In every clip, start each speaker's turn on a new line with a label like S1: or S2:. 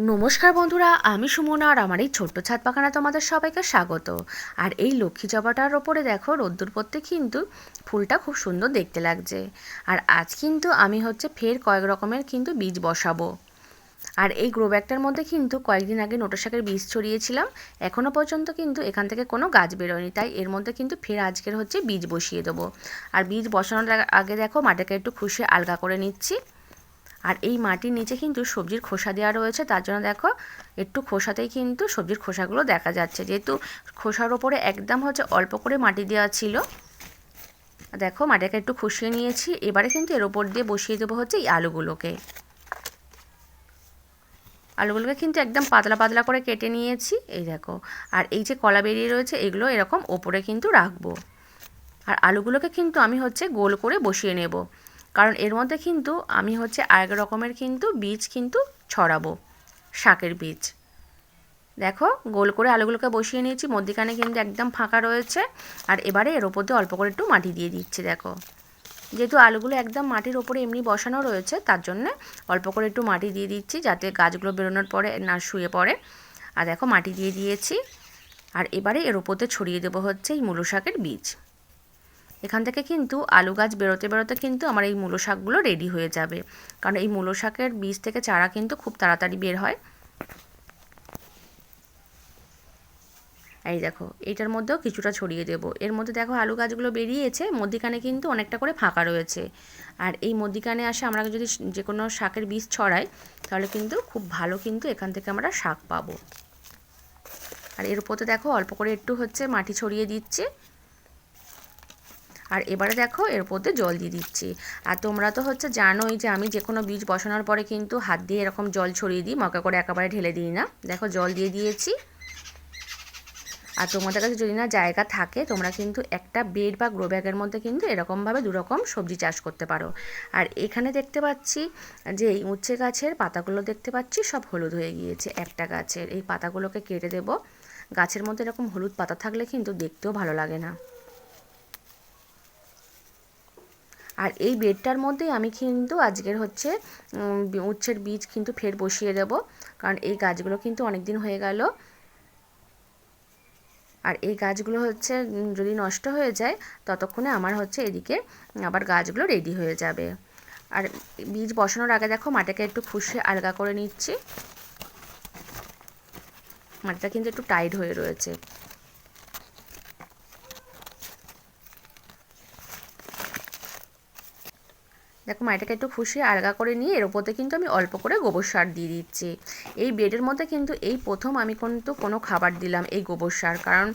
S1: নমস্কার বন্ধুরা, আমি সুমনা আর আমার এই ছোট্ট ছাদ বাগানে তোমাদের সবাইকে স্বাগত। আর এই লক্ষ্মী জবাটার ওপরে দেখো রোদ্দুর পড়তে কিন্তু ফুলটা খুব সুন্দর দেখতে লাগছে। আর আজ কিন্তু আমি ফের কয়েক রকমের কিন্তু বীজ বসাবো। আর এই গ্রো ব্যাগটার মধ্যে কিন্তু কয়েকদিন আগে নোটা শাকের বীজ ছড়িয়েছিলাম, এখনও পর্যন্ত কিন্তু এখান থেকে কোনো গাছ বেরোয়নি, তাই এর মধ্যে কিন্তু ফের আজকের বীজ বসিয়ে দেবো। আর বীজ বসানোর আগে দেখো মাটিকে একটু খুশি আলগা করে নিচ্ছি। আর এই মাটির নিচে কিন্তু সবজির খোসা দেওয়া রয়েছে, তার জন্য দেখো একটু খোসাতেই কিন্তু সবজির খোসাগুলো দেখা যাচ্ছে, যেহেতু খোসার ওপরে একদম অল্প করে মাটি দেওয়া ছিল। দেখো মাটিটাকে একটু খুশিয়ে নিয়েছি। এবারে কিন্তু এর ওপর দিয়ে বসিয়ে দেবো এই আলুগুলোকে কিন্তু একদম পাতলা পাতলা করে কেটে নিয়েছি, এই দেখো। আর এই যে কলা বেরিয়ে রয়েছে এগুলো এরকম ওপরে কিন্তু রাখবো। আর আলুগুলোকে কিন্তু আমি গোল করে বসিয়ে নেব, কারণ এর মধ্যে কিন্তু আমি আরেক রকমের কিন্তু বীজ কিন্তু ছড়াবো, শাকের বীজ। দেখো গোল করে আলুগুলোকে বসিয়ে নিয়েছি, মধ্যিখানে কিন্তু একদম ফাঁকা রয়েছে। আর এবারে এর ওপর দিয়ে অল্প করে একটু মাটি দিয়ে দিচ্ছি। দেখো যেহেতু আলুগুলো একদম মাটির ওপরে এমনি বসানো রয়েছে, তার জন্য অল্প করে একটু মাটি দিয়ে দিচ্ছি, যাতে গাছগুলো বেরোনোর পরে না শুয়ে পড়ে। আর দেখো মাটি দিয়ে দিয়েছি। আর এবারে এর ওপর দিয়ে ছড়িয়ে দেবো এই মূলো শাকের বীজ। এখান থেকে কিন্তু আলু গাছ বেরোতে বেরোতে কিন্তু আমার এই মূলো শাকগুলো রেডি হয়ে যাবে, কারণ এই মূলো শাকের বীজ থেকে চারা কিন্তু খুব তাড়াতাড়ি বের হয়। এই দেখো এইটার মধ্যেও কিছুটা ছড়িয়ে দেব। এর মধ্যে দেখো আলু গাছগুলো বেরিয়েছে, মধ্যিখানে কিন্তু অনেকটা করে ফাঁকা রয়েছে। আর এই মধ্যিখানে আমরা যদি যে কোনো শাকের বীজ ছড়াই, তাহলে কিন্তু খুব ভালো কিন্তু এখান থেকে আমরা শাক পাবো। আর এর উপরে দেখো অল্প করে একটু মাটি ছড়িয়ে দিচ্ছি। আর এবারে দেখো এর উপর দিয়ে জল দিয়ে দিচ্ছি। আর তোমরা তো জানোই যে আমি যে কোনো বীজ বসানোর পরে কিন্তু হাত দিয়ে এরকম জল ছড়িয়ে দিই, মগা করে একেবারে ঢেলে দিই না। দেখো জল দিয়ে দিয়েছি। আর তোমাদের কাছে যদি না জায়গা থাকে, তোমরা কিন্তু একটা বেড বা গ্রো ব্যাগের মধ্যে কিন্তু এরকমভাবে দুরকম সবজি চাষ করতে পারো। আর এখানে দেখতে পাচ্ছি যে এই উচ্ছে গাছের পাতাগুলো দেখতে পাচ্ছি সব হলুদ হয়ে গিয়েছে। একটা গাছের এই পাতাগুলোকে কেটে দেব। গাছের মধ্যে এরকম হলুদ পাতা থাকলে কিন্তু দেখতেও ভালো লাগে না। আর এই বেডটার মধ্যেই আমি কিন্তু আজকের উচ্ছের বীজ কিন্তু ফের বসিয়ে দেব, কারণ এই গাছগুলো কিন্তু অনেক দিন হয়ে গেল। আর এই গাছগুলো যদি নষ্ট হয়ে যায়, ততক্ষণে আমার এদিকে আবার গাছগুলো রেডি হয়ে যাবে। আর বীজ বসানোর আগে দেখো মাটিটাকে একটু খুশি আলগা করে নিচ্ছি। মাটিটা কিন্তু একটু টাইট হয়ে রয়েছে। দেখো মাটিটাকে একটু খুশিয়ে আলগা করে নিয়ে এর ওপরে কিন্তু আমি অল্প করে গোবর সার দিয়ে দিচ্ছি। এই বেডের মধ্যে কিন্তু এই প্রথম আমি কিন্তু কোনো খাবার দিলাম এই গোবর সার, কারণ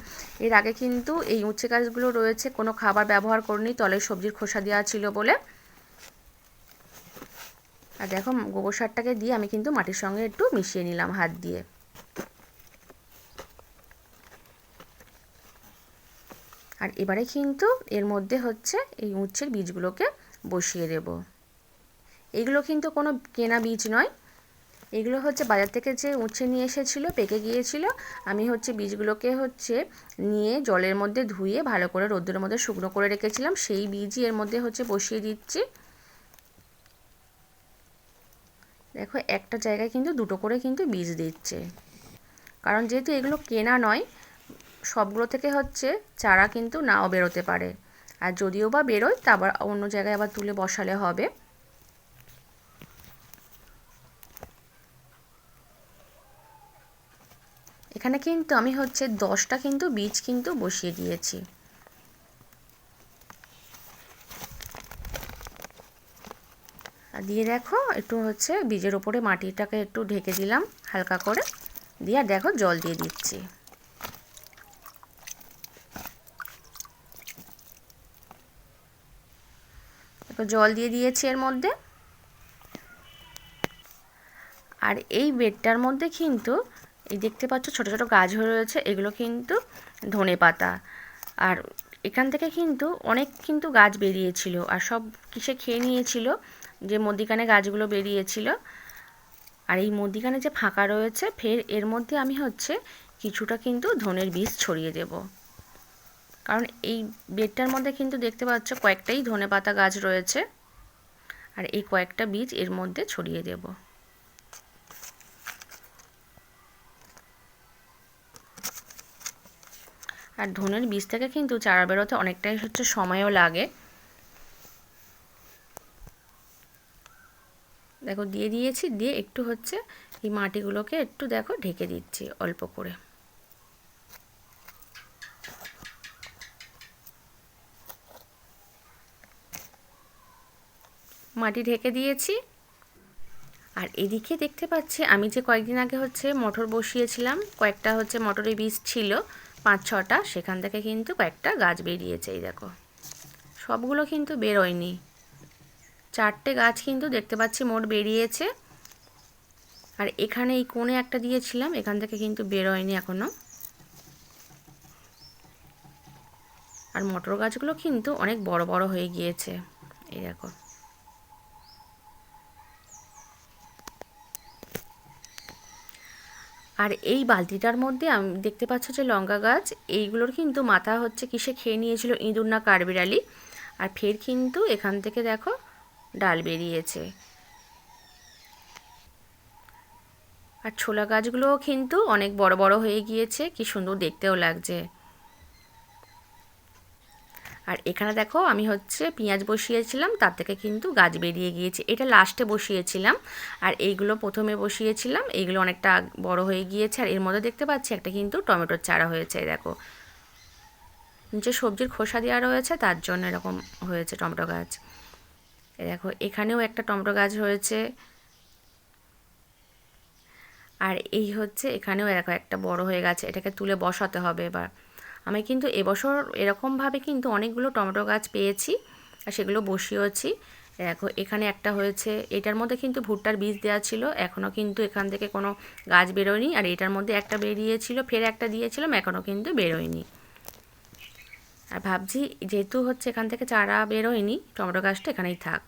S1: এর আগে কিন্তু এই উচ্ছে গাছগুলো রয়েছে কোনো খাবার ব্যবহার করিনি, তলে সবজির খোসা দেওয়া ছিল বলে। আর দেখো গোবর সারটাকে দিয়ে আমি কিন্তু মাটির সঙ্গে একটু মিশিয়ে নিলাম হাত দিয়ে। আর এবারে কিন্তু এর মধ্যে এই উচ্ছের বীজগুলোকে বসিয়ে দেব। এগুলো কিন্তু কোনো কেনা বীজ নয়, এগুলো বাজার থেকে যে উচ্ছে নিয়ে এসেছিলো, পেকে গিয়েছিল। আমি বীজগুলোকে নিয়ে জলের মধ্যে ধুয়ে ভালো করে রোদ্দুরের মধ্যে শুকনো করে রেখেছিলাম, সেই বীজই এর মধ্যে বসিয়ে দিচ্ছি। দেখো একটা জায়গায় কিন্তু দুটো করে কিন্তু বীজ দিচ্ছে, কারণ যেহেতু এগুলো কেনা নয়, সবগুলো থেকে চারা কিন্তু নাও বেরোতে পারে। আর যদিও বা বেরোয়, তা আবার অন্য জায়গায় আবার তুলে বসালে হবে। এখানে কিন্তু আমি 10টা কিন্তু বীজ কিন্তু বসিয়ে দিয়েছি। আর দিয়ে দেখো একটু বীজের ওপরে মাটিটাকে একটু ঢেকে দিলাম হালকা করে দিয়ে, আর দেখো জল দিয়ে দিচ্ছি। একটু জল দিয়ে দিয়েছি এর মধ্যে। আর এই বেডটার মধ্যে কিন্তু এই দেখতে পাচ্ছ ছোট ছোট গাছ হয়ে রয়েছে, এগুলো কিন্তু ধনেপাতা। আর এখান থেকে কিন্তু অনেক কিন্তু গাছ বেরিয়েছিল, আর সব কিসে খেয়ে নিয়েছিল, যে মধ্যিখানে গাছগুলো বেরিয়েছিল। আর এই মধ্যিখানে যে ফাঁকা রয়েছে, ফের এর মধ্যে আমি কিছুটা কিন্তু ধনের বীজ ছড়িয়ে দেব, কারণ এই বেডটার মধ্যে কিন্তু দেখতে পাচ্ছ কয়েকটাই ধনেপাতা গাছ রয়েছে। আর এই কয়েকটা বীজ এর মধ্যে ছড়িয়ে দেব। আর ধনের বীজ থেকে কিন্তু চারা বেরোতে অনেকটাই হচ্ছে সময়ও লাগে। দেখো দিয়ে দিয়েছি, দিয়ে একটু হচ্ছে এই মাটিগুলোকে একটু দেখো ঢেকে দিচ্ছি অল্প করে। মাটি ঢেকে দিয়েছি। আর এদিকে দেখতে পাচ্ছি আমি যে কয়েকদিন আগে হচ্ছে মটর বসিয়েছিলাম, কয়েকটা হচ্ছে মটরের বীজ ছিল 5-6টা, সেখান থেকে কিন্তু কয়েকটা গাছ বেরিয়েছে। এই দেখো সবগুলো কিন্তু বেরোয়নি, 4টে গাছ কিন্তু দেখতে পাচ্ছি মোট বেরিয়েছে। আর এখানে এই কোণে একটা দিয়েছিলাম, এখান থেকে কিন্তু বেরোয়নি এখনো। আর মটর গাছগুলো কিন্তু অনেক বড় বড় হয়ে গিয়েছে। এই দেখো আর এই বালতিটার মধ্যে আমি দেখতে পাচ্ছ যে লঙ্কা গাছ, এইগুলোর কিন্তু মাথা হচ্ছে কিসে খেয়ে নিয়েছিল, ইঁদুর না কাঠবিড়ালি। আর ফের কিন্তু এখান থেকে দেখো ডাল বেরিয়েছে। আর ছোলা গাছগুলোও কিন্তু অনেক বড় বড় হয়ে গিয়েছে, কি সুন্দর দেখতেও লাগছে। আর এখানে দেখো আমি হচ্ছে পেঁয়াজ বসিয়েছিলাম, তার থেকে কিন্তু গাছ বেরিয়ে গিয়েছে। এটা লাস্টে বসিয়েছিলাম, আর এইগুলো প্রথমে বসিয়েছিলাম, এইগুলো অনেকটা বড় হয়ে গিয়েছে। আর এর মধ্যে দেখতে পাচ্ছি একটা কিন্তু টমেটোর চারা হয়েছে। দেখো নিচে সবজির খোসা দেওয়া রয়েছে, তার জন্য এরকম হয়েছে টমেটো গাছ। দেখো এখানেও একটা টমেটো গাছ হয়েছে। আর এই হচ্ছে এখানেও দেখো একটা বড় হয়ে গেছে, এটাকে তুলে বসাতে হবে এবার। আমি কিন্তু এবছর এরকমভাবে কিন্তু অনেকগুলো টমেটো গাছ পেয়েছি, আর সেগুলো বসিয়েছি। দেখো এখানে একটা হয়েছে, এটার মধ্যে কিন্তু ভুট্টার বীজ দেওয়া ছিল, এখনও কিন্তু এখান থেকে কোনো গাছ বেরোয়নি। আর এটার মধ্যে একটা বেরিয়েছিল, ফের একটা দিয়েছিলাম, এখনও কিন্তু বেরোয়নি। আর ভাবছি যেহেতু হচ্ছে এখান থেকে চারা বেরোয়নি, টমেটো গাছটা এখানেই থাক।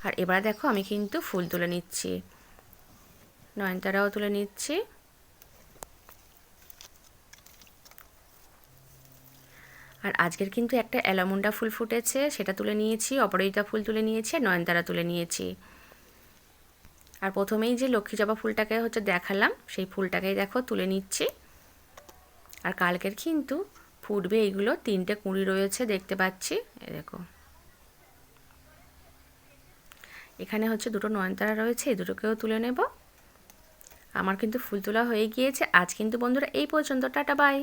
S1: আর এবার দেখো আমি কিন্তু ফুল তুলে নিচ্ছি, নয়নতারাও তুলে নিচ্ছি। আর আজকের কিন্তু একটা অ্যালামুন্ডা ফুল ফুটেছে, সেটা তুলে নিয়েছি, অপরাজিতা ফুল তুলে নিয়েছি, আর নয়নতারা তুলে নিয়েছি। আর প্রথমেই যে লক্ষ্মী জবা ফুলটাকে হচ্ছে দেখালাম, সেই ফুলটাকেই দেখো তুলে নিচ্ছি। আর কালকের কিন্তু ফুটবে এইগুলো, 3টে কুঁড়ি রয়েছে দেখতে পাচ্ছি। দেখো এখানে হচ্ছে 2টো নয়নতারা রয়েছে, এই দুটোকেও তুলে নেব। আমার কিন্তু ফুল তোলা হয়ে গিয়েছে। আজ কিন্তু বন্ধুরা এই পর্যন্ত, টাটা বাই।